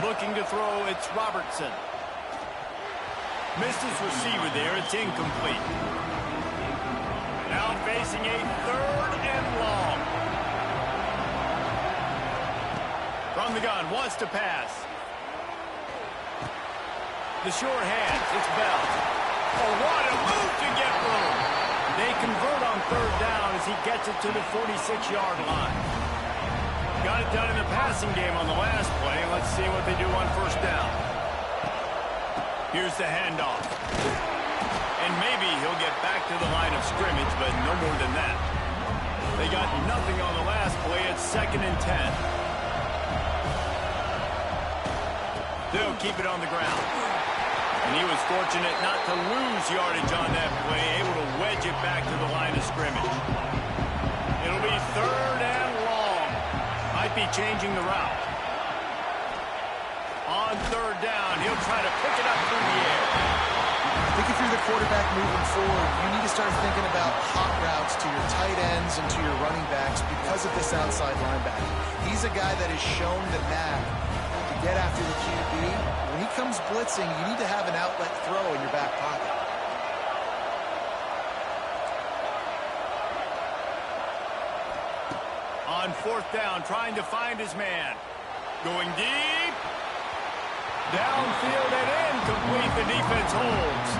Looking to throw, it's Robertson. Missed his receiver there. It's incomplete. Now facing a 3rd and long. From the gun, wants to pass. The short hands, it's Bell. Oh, what a move to get room. They convert on 3rd down as he gets it to the 46-yard line. Got it done in the passing game on the last play. Let's see what they do on 1st down. Here's the handoff. And maybe he'll get back to the line of scrimmage, but no more than that. They got nothing on the last play. It's 2nd and 10. They'll keep it on the ground. And he was fortunate not to lose yardage on that play, able to wedge it back to the line of scrimmage. It'll be 3rd and long. Might be changing the route. On 3rd down, he'll try to pick it up through the air. I think if you're the quarterback moving forward, you need to start thinking about hot routes to your tight ends and to your running backs because of this outside linebacker. He's a guy that has shown the knack to get after the QB. When he comes blitzing, you need to have an outlet throw in your back pocket. On 4th down, trying to find his man. Going deep. Downfield and incomplete. The defense holds.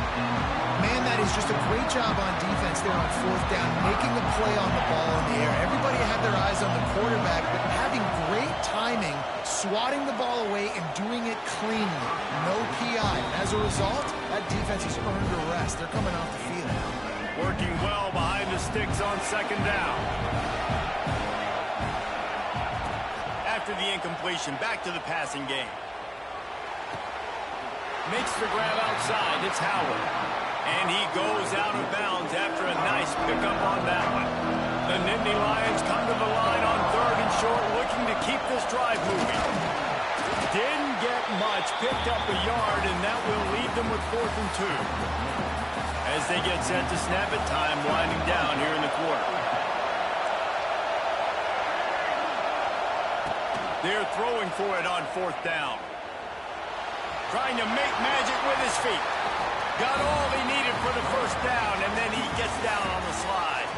Man, that is just a great job on defense there on 4th down, making a play on the ball in the air. Everybody had their eyes on the quarterback, but having great timing, swatting the ball away, and doing it cleanly. No PI. As a result, that defense has earned a rest. They're coming off the field. Working well behind the sticks on 2nd down. After the incompletion, back to the passing game. Makes the grab outside. It's Howard. And he goes out of bounds after a nice pickup on that one. The Nittany Lions come to the line on 3rd and short, looking to keep this drive moving. Didn't get much. Picked up a yard, and that will leave them with 4th and 2. As they get set to snap it, time winding down here in the quarter. They're throwing for it on 4th down. Trying to make magic with his feet. Got all he needed for the 1st down, and then he gets down on the slide.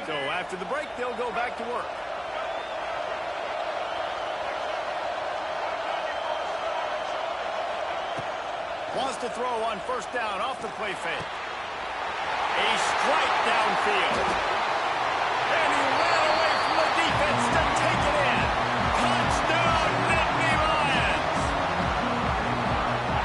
So after the break, they'll go back to work. Wants to throw on 1st down off the play fake. A strike downfield. And he ran away from the defense to take it in. Touchdown, Nittany Lions.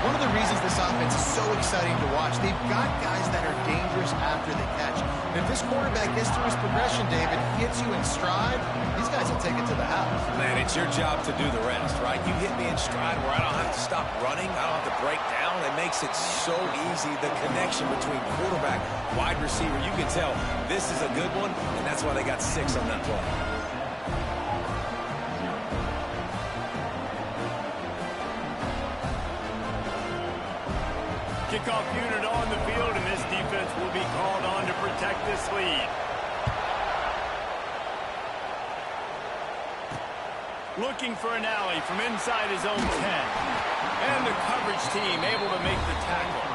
One of the reasons this offense is so exciting to watch, they've got guys that are dangerous after the catch. And if this quarterback gets through his progression, David, hits you in stride, these guys will take it to the house. Man, it's your job to do the rest, right? You hit me in stride where I don't have to stop running. I don't have to break down. It makes it so easy. The connection between quarterback, wide receiver, you can tell this is a good one, and that's why they got 6 on that play. Kickoff unit on the field, and this defense will be called on to protect this lead. Looking for an alley from inside his own 10. And the coverage team able to make the tackle.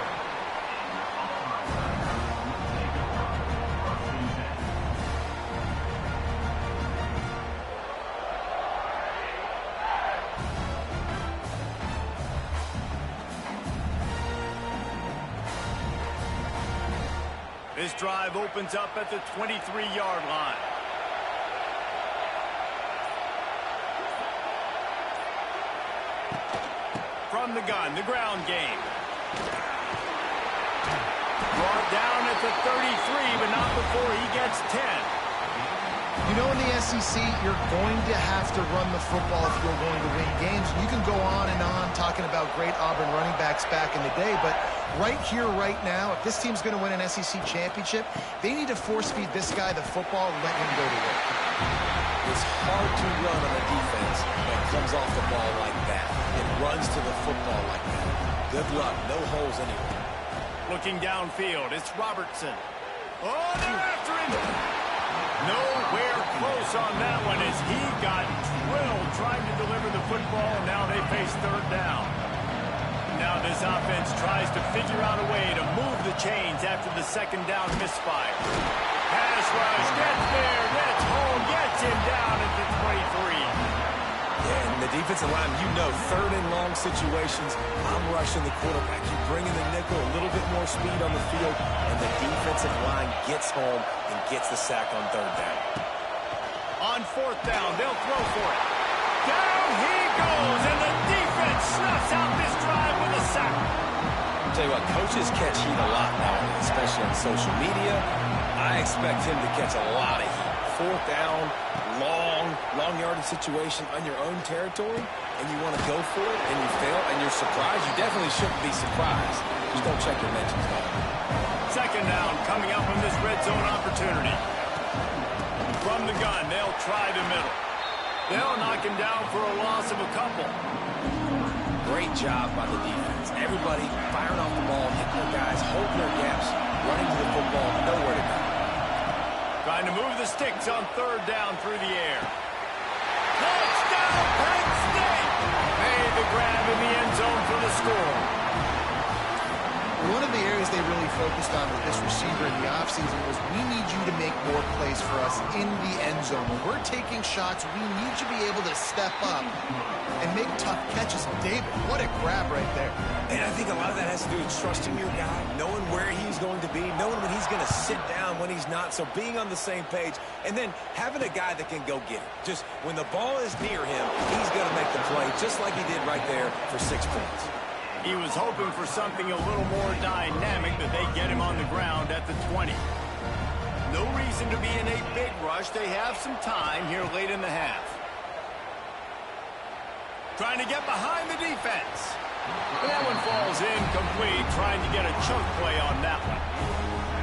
This drive opens up at the 23-yard line. From the gun, the ground game. Brought down at the 33, but not before he gets 10. You know, in the SEC, you're going to have to run the football if you're going to win games. You can go on and on talking about great Auburn running backs back in the day, but right here, right now, if this team's going to win an SEC championship, they need to force-feed this guy the football and let him go to work. It's hard to run on a defense that comes off the ball like that. It runs to the football like that. Good luck. No holes anywhere. Looking downfield, it's Robertson. Oh, they're after him. Nowhere close on that one as he got drilled trying to deliver the football, and now they face third down. Now this offense tries to figure out a way to move the chains after the second down misfire. Pass rush, gets there, gets home, gets him down at the 23. Yeah, and the defensive line, you know, third and long situations, I'm rushing the quarterback. You bring in the nickel, a little bit more speed on the field, and the defensive line gets home and gets the sack on third down. On fourth down, they'll throw for it. Down he goes, and the defense snuffs out this drive with a sack. I'll tell you what, coaches catch heat a lot now, especially on social media. I expect him to catch a lot of heat. Fourth down, long yardage situation on your own territory, and you want to go for it, and you fail, and you're surprised. You definitely shouldn't be surprised. Just don't check your mentions, though. Second down coming up on this red zone opportunity. From the gun, they'll try the middle. They'll knock him down for a loss of a couple. Great job by the defense. Everybody firing off the ball, hitting their guys, holding their gaps, running to the football, nowhere to go. Trying to move the sticks on third down through the air. Touchdown, Penn State! Made the grab in the end zone for the score. One of the areas they really focused on with this receiver in the offseason was we need you to make more plays for us in the end zone. When we're taking shots, we need you to be able to step up and make tough catches. David, what a grab right there. And I think a lot of that has to do with trusting your guy, knowing where he's going to be, knowing when he's going to sit down, when he's not, so being on the same page, and then having a guy that can go get it. Just when the ball is near him, he's going to make the play, just like he did right there for 6 points. He was hoping for something a little more dynamic, but they get him on the ground at the 20. No reason to be in a big rush. They have some time here late in the half. Trying to get behind the defense. That one falls incomplete, trying to get a chunk play on that one.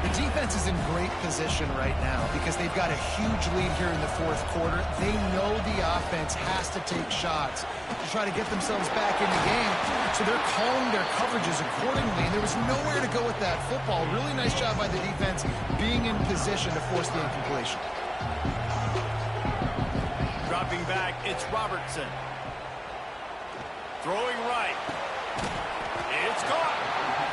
The defense is in great position right now because they've got a huge lead here in the fourth quarter. They know the offense has to take shots to try to get themselves back in the game, so they're calling their coverages accordingly, and there was nowhere to go with that football. Really nice job by the defense being in position to force the incompletion. Dropping back, it's Robertson. Throwing right. It's caught.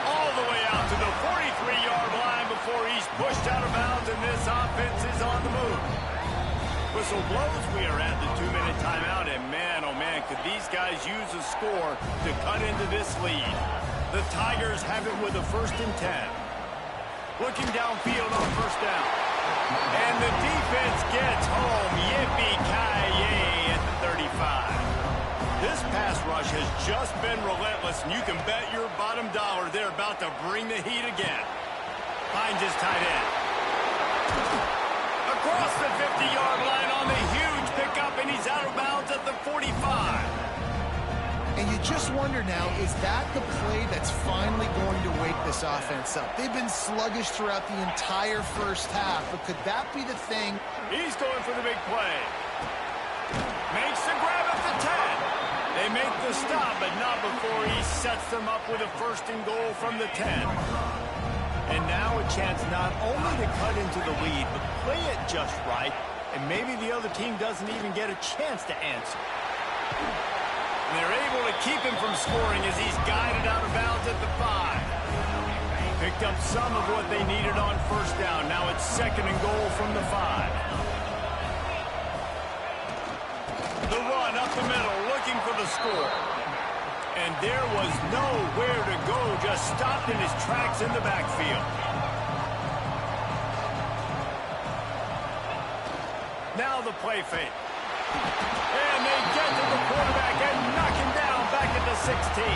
All the way out to the 43-yard line before he's pushed out of bounds, and this offense is on the move. Whistle blows. We are at the 2-minute timeout, and man, oh man, could these guys use a score to cut into this lead. The Tigers have it with a 1st and 10. Looking downfield on first down. And the defense gets home. Yippee-ki-yay at the 35. This pass rush has just been relentless, and you can bet your bottom dollar they're about to bring the heat again. Finds his tight end. Across the 50-yard line on the huge pickup, and he's out of bounds at the 45. And you just wonder now, is that the play that's finally going to wake this offense up? They've been sluggish throughout the entire first half, but could that be the thing? He's going for the big play. Makes the grab at the 10. They make the stop, but not before he sets them up with a 1st and goal from the 10. And now a chance not only to cut into the lead, but play it just right, and maybe the other team doesn't even get a chance to answer. And they're able to keep him from scoring as he's guided out of bounds at the 5. Picked up some of what they needed on first down. Now it's 2nd and goal from the 5. The run up the middle, looking for the score. And there was nowhere to go, just stopped in his tracks in the backfield. Now the play fake. And they get to the quarterback and knock him down back at the 16.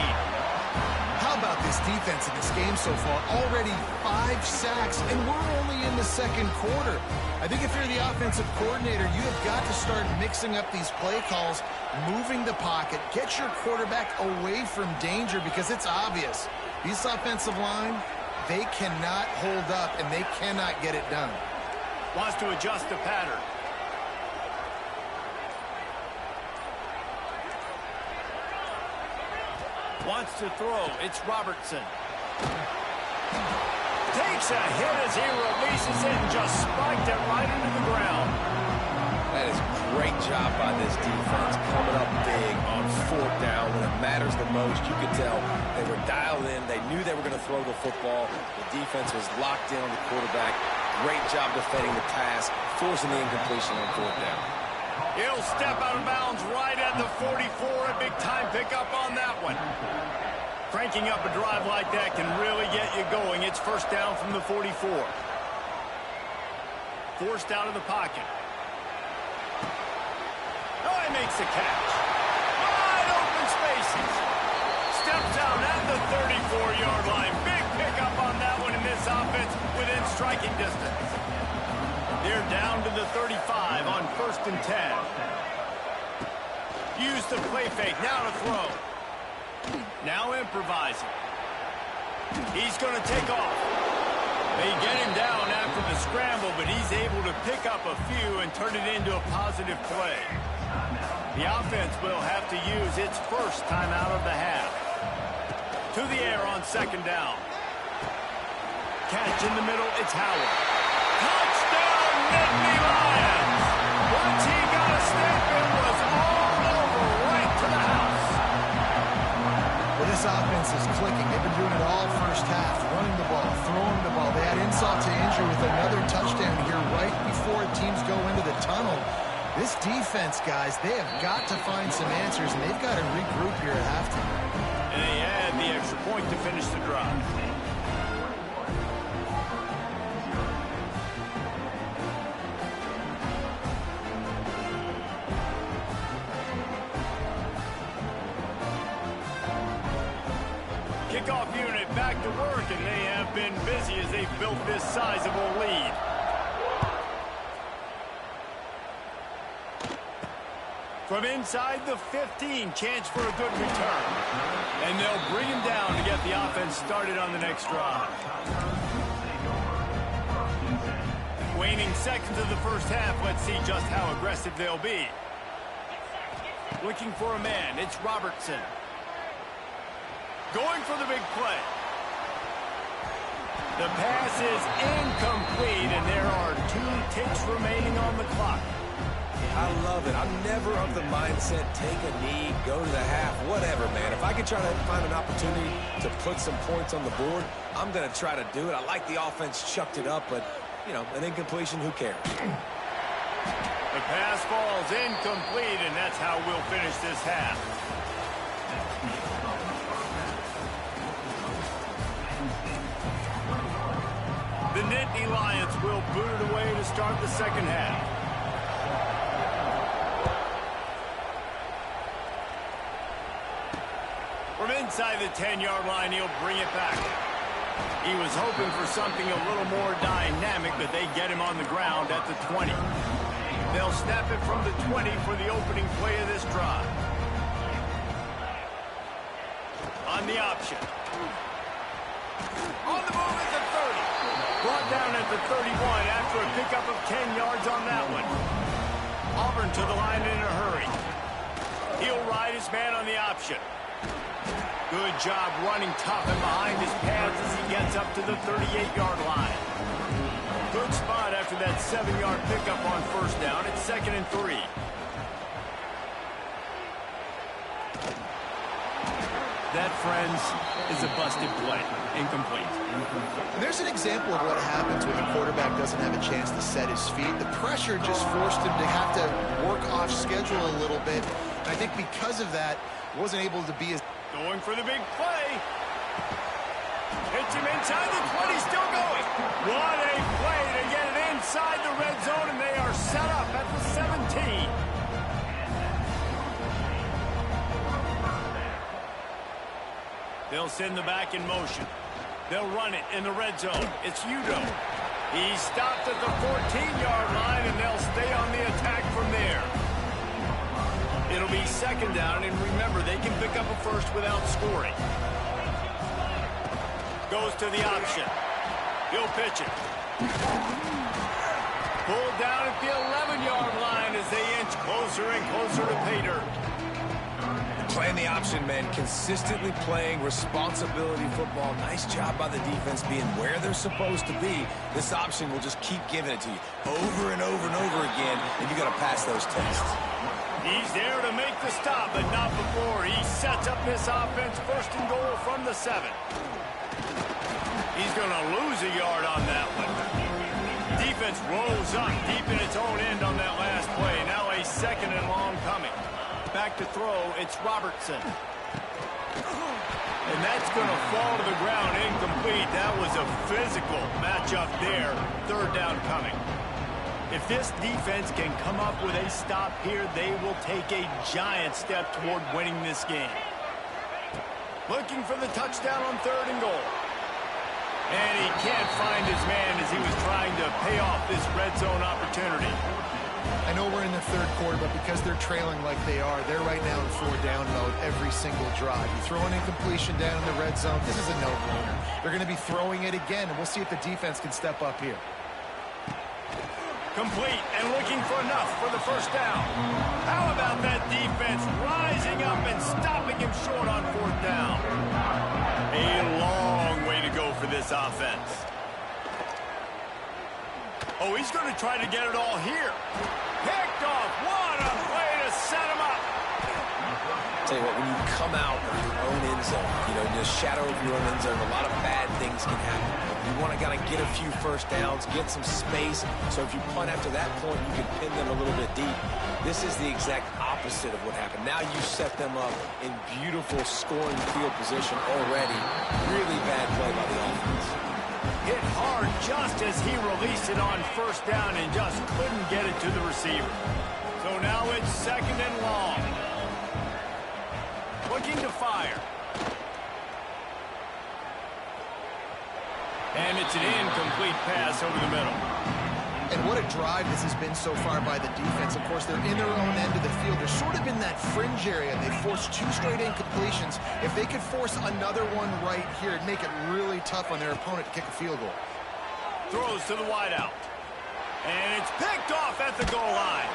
How about this defense in this game so far? Already 5 sacks, and we're only in the second quarter. I think if you're the offensive coordinator, you have got to start mixing up these play calls, moving the pocket, get your quarterback away from danger, because it's obvious. This offensive line, they cannot hold up, and they cannot get it done. Wants to adjust the pattern. Wants to throw. It's Robertson. Takes a hit as he releases it and just spiked it right into the ground. Great job by this defense, coming up big on fourth down when it matters the most. You could tell they were dialed in. They knew they were going to throw the football. The defense was locked in on the quarterback. Great job defending the pass, forcing the incompletion on fourth down. He'll step out of bounds right at the 44. A big-time pickup on that one. Cranking up a drive like that can really get you going. It's first down from the 44. Forced out of the pocket. Oh, he makes the catch. Wide open spaces. Steps out at the 34-yard line. Big pickup on that one in this offense within striking distance. They're down to the 35 on 1st and 10. Use the play fake. Now to throw. Now improvising. He's going to take off. They get him down after the scramble, but he's able to pick up a few and turn it into a positive play. The offense will have to use its first time out of the half. To the air on 2nd down. Catch in the middle, it's Howard. Touchdown, Nittany Lions! Once he got a step, it was all over right to the house. Well, this offense is clicking. They've been doing it all first half, running the ball, throwing the ball. They had insult to injury with another touchdown here right before teams go into the tunnel. This defense, guys, they have got to find some answers, and they've got to regroup here at halftime. And they add the extra point to finish the drive. Kickoff unit back to work, and they have been busy as they've built this sizable lead. From inside the 15, chance for a good return. And they'll bring him down to get the offense started on the next drive. Waning seconds of the first half. Let's see just how aggressive they'll be. Looking for a man. It's Robertson. Going for the big play. The pass is incomplete, and there are 2 ticks remaining on the clock. I love it. I'm never of the mindset, take a knee, go to the half, whatever, man. If I can try to find an opportunity to put some points on the board, I'm going to try to do it. I like the offense chucked it up, but, you know, an incompletion, who cares? The pass falls incomplete, and that's how we'll finish this half. The Nittany Lions will boot it away to start the second half. From inside the 10-yard line, he'll bring it back. He was hoping for something a little more dynamic, but they get him on the ground at the 20. They'll snap it from the 20 for the opening play of this drive. On the option. On the move at the 30. Brought down at the 31 after a pickup of 10 yards on that one. Auburn to the line in a hurry. He'll ride his man on the option. Good job running tough and behind his pads as he gets up to the 38-yard line. Good spot after that 7-yard pickup on first down. It's 2nd and 3. That, friends, is a busted play. Incomplete. There's an example of what happens when the quarterback doesn't have a chance to set his feet. The pressure just forced him to have to work off schedule a little bit. I think because of that, wasn't able to be as... Going for the big play. Hits him inside the 20, still going. What a play to get it inside the red zone, and they are set up at the 17. They'll send the back in motion. They'll run it in the red zone. It's Udo. He stopped at the 14-yard line, and they'll stay on the attack from there. It'll be 2nd down, and remember, they can pick up a first without scoring. Goes to the option. He'll pitch it. Pulled down at the 11-yard line as they inch closer and closer to pay dirt. Playing the option, man. Consistently playing responsibility football. Nice job by the defense being where they're supposed to be. This option will just keep giving it to you over and over and over again, and you got to pass those tests. He's there to make the stop, but not before. He sets up this offense first and goal from the 7. He's going to lose a yard on that one. Defense rolls up deep in its own end on that last play. Now a 2nd and long coming. Back to throw, it's Robertson. And that's going to fall to the ground incomplete. That was a physical matchup there. 3rd down coming. If this defense can come up with a stop here, they will take a giant step toward winning this game. Looking for the touchdown on 3rd and goal. And he can't find his man as he was trying to pay off this red zone opportunity. I know we're in the 3rd quarter, but because they're trailing like they are, they're right now in 4-down mode every single drive. You throw an incompletion down in the red zone, this is a no-brainer. They're going to be throwing it again, and we'll see if the defense can step up here. Complete and looking for enough for the 1st down. How about that defense rising up and stopping him short on 4th down? A long way to go for this offense. Oh, he's going to try to get it all here. Picked off. What a play to set him up. Tell you what, when you come out of your own end zone, you know, in the shadow of your own end zone, a lot of bad things can happen. You want to kind of get a few 1st downs, get some space. So if you punt after that point, you can pin them a little bit deep. This is the exact opposite of what happened. Now you set them up in beautiful scoring field position already. Really bad play by the offense. Hit hard just as he released it on 1st down and just couldn't get it to the receiver. So now it's 2nd and long. Looking to fire. And it's an incomplete pass over the middle. And what a drive this has been so far by the defense. Of course, they're in their own end of the field. They're sort of in that fringe area. They forced 2 straight incompletions. If they could force another one right here, it'd make it really tough on their opponent to kick a field goal. Throws to the wideout. And it's picked off at the goal line.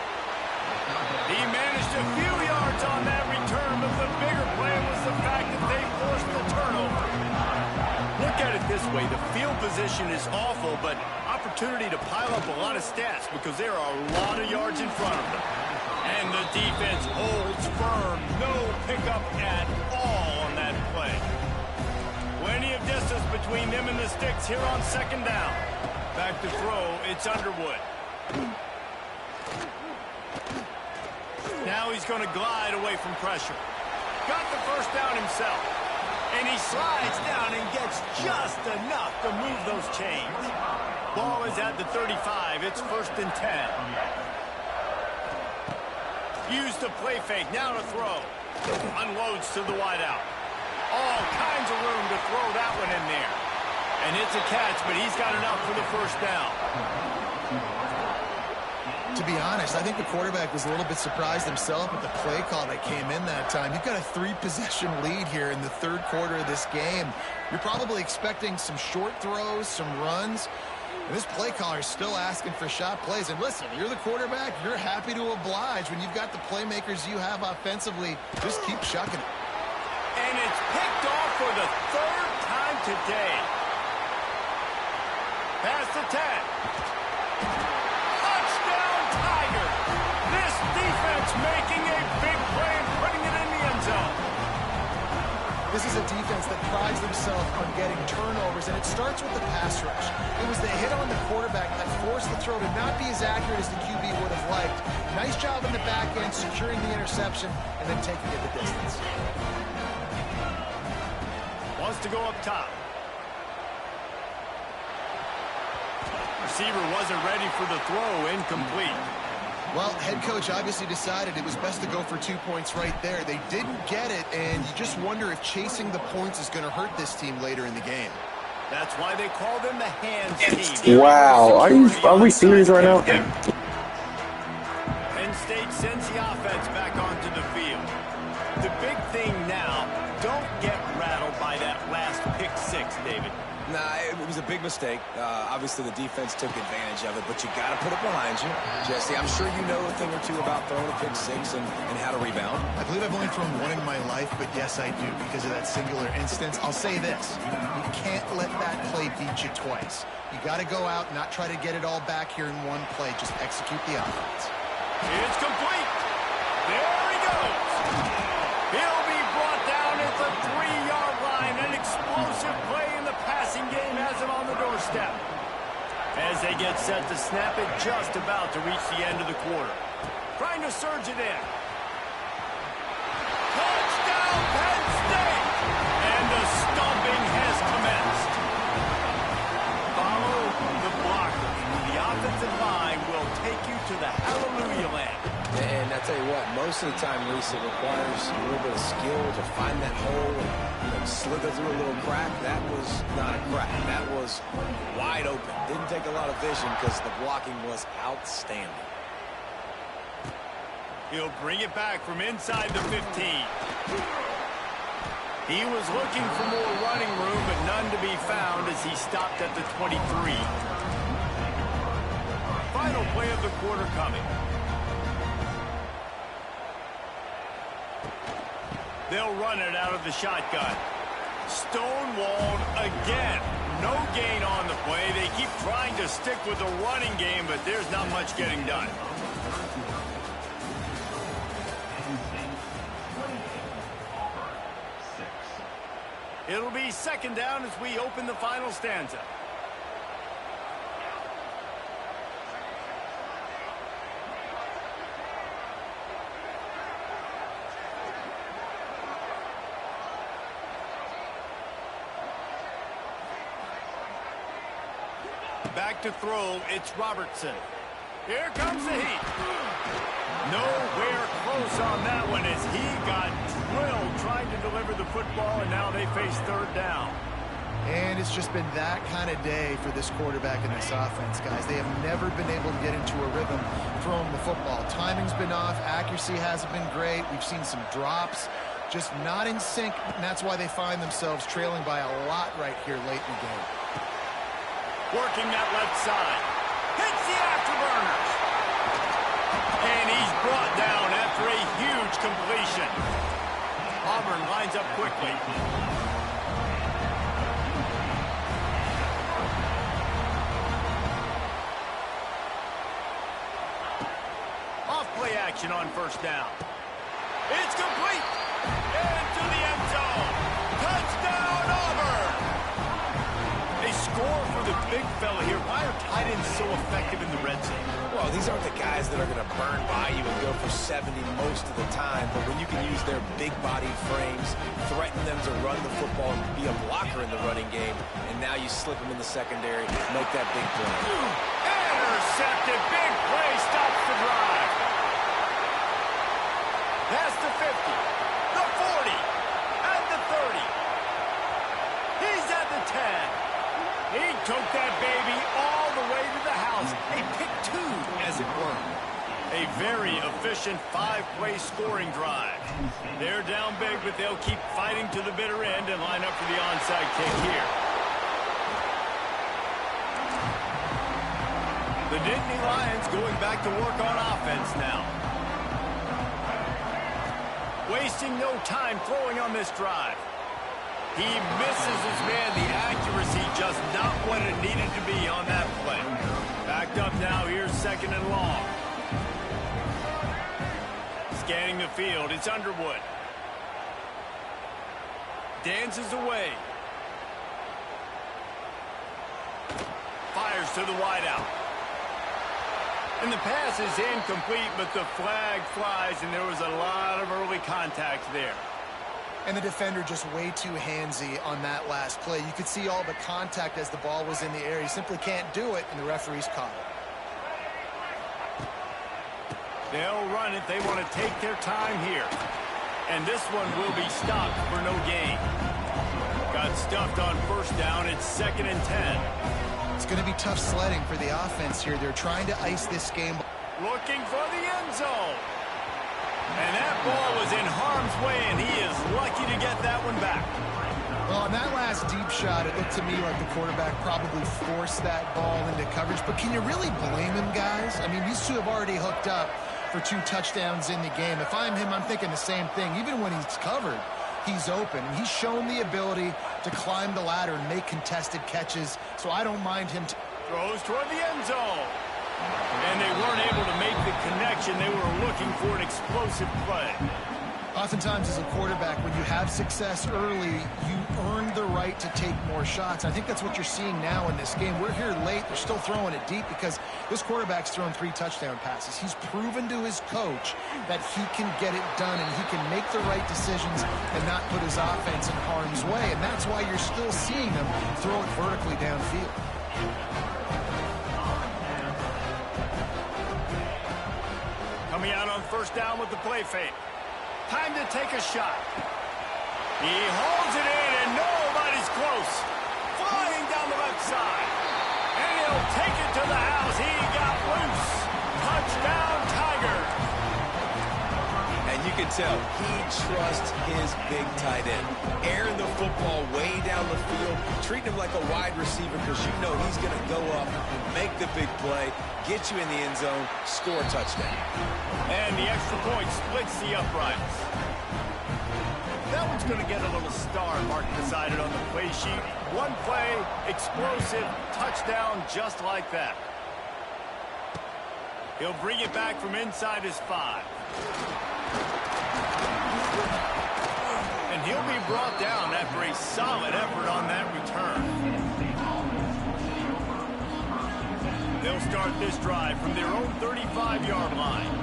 He managed a few yards on that return, but the bigger play was the fact that they forced the turnover. Look at it this way. The field position is awful, but opportunity to pile up a lot of stats because there are a lot of yards in front of them. And the defense holds firm. No pickup at all on that play. Plenty of distance between them and the sticks here on 2nd down. Back to throw, it's Underwood. Now he's going to glide away from pressure. Got the 1st down himself. And he slides down and gets just enough to move those chains. Ball is at the 35. It's 1st and 10. Use the play fake. Now to throw. Unloads to the wideout. All kinds of room to throw that one in there. And it's a catch, but he's got enough for the 1st down. To be honest, I think the quarterback was a little bit surprised himself with the play call that came in that time. You've got a 3-possession lead here in the 3rd quarter of this game. You're probably expecting some short throws, some runs. And this play caller is still asking for shot plays. And listen, you're the quarterback. You're happy to oblige when you've got the playmakers you have offensively. Just keep shucking it. And it's picked off for the 3rd time today. Pass to 10. Making a big play and putting it in the end zone. This is a defense that prides themselves on getting turnovers, and it starts with the pass rush. It was the hit on the quarterback that forced the throw to not be as accurate as the QB would have liked. Nice job in the back end, securing the interception, and then taking it the distance. Wants to go up top. Receiver wasn't ready for the throw, incomplete. Well, head coach obviously decided it was best to go for 2 points right there. They didn't get it, and you just wonder if chasing the points is going to hurt this team later in the game. That's why they call them the hands team. Wow, are we serious right now? Penn State sends the offense back onto the field. The big thing now, don't get rattled by that last pick 6, David. Nah, it was a big mistake. Obviously, the defense took advantage of it, but you got to put it behind you. Jesse, I'm sure you know a thing or two about throwing a pick six and how to rebound. I believe I've only thrown one in my life, but yes, I do, because of that singular instance. I'll say this. You can't let that play beat you twice. You got to go out and not try to get it all back here in one play. Just execute the offense. It's complete. There he goes. He'll be brought down at the 3-yard line. An explosive play in the passing game has him on the doorstep. As they get set to snap it, just about to reach the end of the quarter. Trying to surge it in. Touchdown, Penn State! And the stomping has commenced. Follow the blocker. The offensive line will take you to the hallelujah land. And I tell you what, most of the time, Reese, it requires a little bit of skill to find that hole and slither through a little crack. That was not a crack. That was wide open. Didn't take a lot of vision because the blocking was outstanding. He'll bring it back from inside the 15. He was looking for more running room, but none to be found as he stopped at the 23. Final play of the quarter coming. They'll run it out of the shotgun. Stonewalled again. No gain on the play. They keep trying to stick with the running game, but there's not much getting done. It'll be second down as we open the final stanza. Back to throw, it's Robertson. Here comes the heat. Nowhere close on that one as he got drilled trying to deliver the football, and now they face third down. And it's just been that kind of day for this quarterback and this offense, guys. They have never been able to get into a rhythm throwing the football. Timing's been off. Accuracy hasn't been great. We've seen some drops. Just not in sync, and that's why they find themselves trailing by a lot right here late in the game. Working that left side. Hits the afterburners. And he's brought down after a huge completion. Auburn lines up quickly. Off play action on first down. It's complete. Into the end zone. Touchdown, Auburn. They score for the big fella here. Why are tight ends so effective in the red zone? Well, these aren't the guys that are going to burn by you and go for 70 most of the time, but when you can use their big-bodied frames, threaten them to run the football and be a blocker in the running game, and now you slip them in the secondary, make that big play. Intercepted. Big play stops the drive. Past the 50, the 40, at the 30. He's at the 10. He took that baby all the way to the house. A pick two, as it were. A very efficient 5-play scoring drive. They're down big, but they'll keep fighting to the bitter end and line up for the onside kick here. The Nittany Lions going back to work on offense now. Wasting no time throwing on this drive. He misses his man. The accuracy just not what it needed to be on that play. Backed up now. Here's second and long. Scanning the field. It's Underwood. Dances away. Fires to the wideout. And the pass is incomplete, but the flag flies, and there was a lot of early contact there. And the defender just way too handsy on that last play. You could see all the contact as the ball was in the air. He simply can't do it, and the referees caught it. They'll run it. They want to take their time here. And this one will be stopped for no gain. Got stuffed on first down. It's second and 10. It's going to be tough sledding for the offense here. They're trying to ice this game. Looking for the end zone. And that ball was in harm's way, and he is lucky to get that one back. Well, on that last deep shot, it looked to me like the quarterback probably forced that ball into coverage. But can you really blame him, guys? I mean, these two have already hooked up for 2 touchdowns in the game. If I'm him, I'm thinking the same thing. Even when he's covered, he's open. And he's shown the ability to climb the ladder and make contested catches. So I don't mind him. Throws toward the end zone. And they weren't able to make the connection. They were looking for an explosive play. Oftentimes as a quarterback, when you have success early, you earn the right to take more shots. I think that's what you're seeing now in this game. We're here late. They're still throwing it deep because this quarterback's thrown 3 touchdown passes. He's proven to his coach that he can get it done and he can make the right decisions and not put his offense in harm's way. And that's why you're still seeing them throw it vertically downfield. Coming out on first down with the play fake. Time to take a shot. He holds it in, and nobody's close. Flying down the left side. And he'll take it to the house. He got loose. Touchdown, Tigers. And you can tell he trusts his big tight end. Airing the football way down the field, treating him like a wide receiver because you know he's going to go up, make the big play, get you in the end zone, score a touchdown. And the extra point splits the uprights. That one's going to get a little star marked beside it on the play sheet. One play, explosive, touchdown just like that. He'll bring it back from inside his 5. And he'll be brought down after a solid effort on that return. They'll start this drive from their own 35-yard line.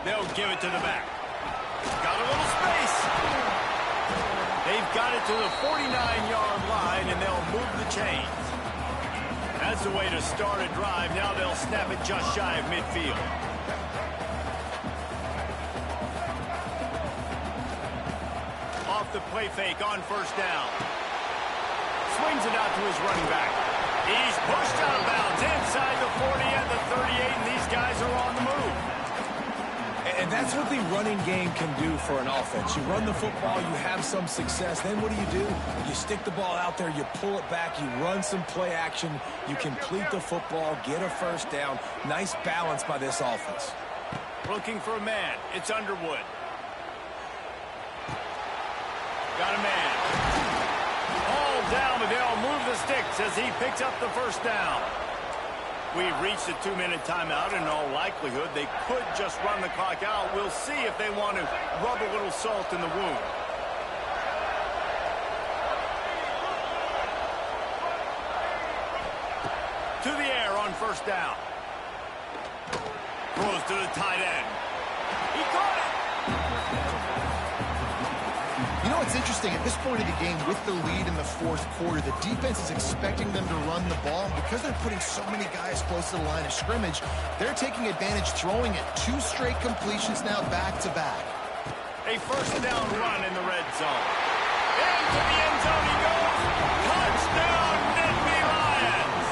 They'll give it to the back. Got a little space. They've got it to the 49-yard line, and they'll move the chains. That's the way to start a drive. Now they'll snap it just shy of midfield. Off the play fake on first down. Swings it out to his running back. He's pushed out of bounds inside the 40 and the 38, and these guys are on the move. And that's what the running game can do for an offense. You run the football, you have some success. Then what do? You stick the ball out there, you pull it back, you run some play action, you complete the football, get a first down. Nice balance by this offense. Looking for a man. It's Underwood. Got a man. All down, but they'll move the sticks as he picks up the first down. We've reached a 2-minute timeout. In all likelihood, they could just run the clock out. We'll see if they want to rub a little salt in the wound. To the air on first down. Throws to the tight end. He caught it. You know what's interesting? At this point of the game, with the lead in the 4th quarter, the defense is expecting them to run the ball. Because they're putting so many guys close to the line of scrimmage, they're taking advantage, throwing it. 2 straight completions now back-to-back. A first down run in the red zone. Into the end zone.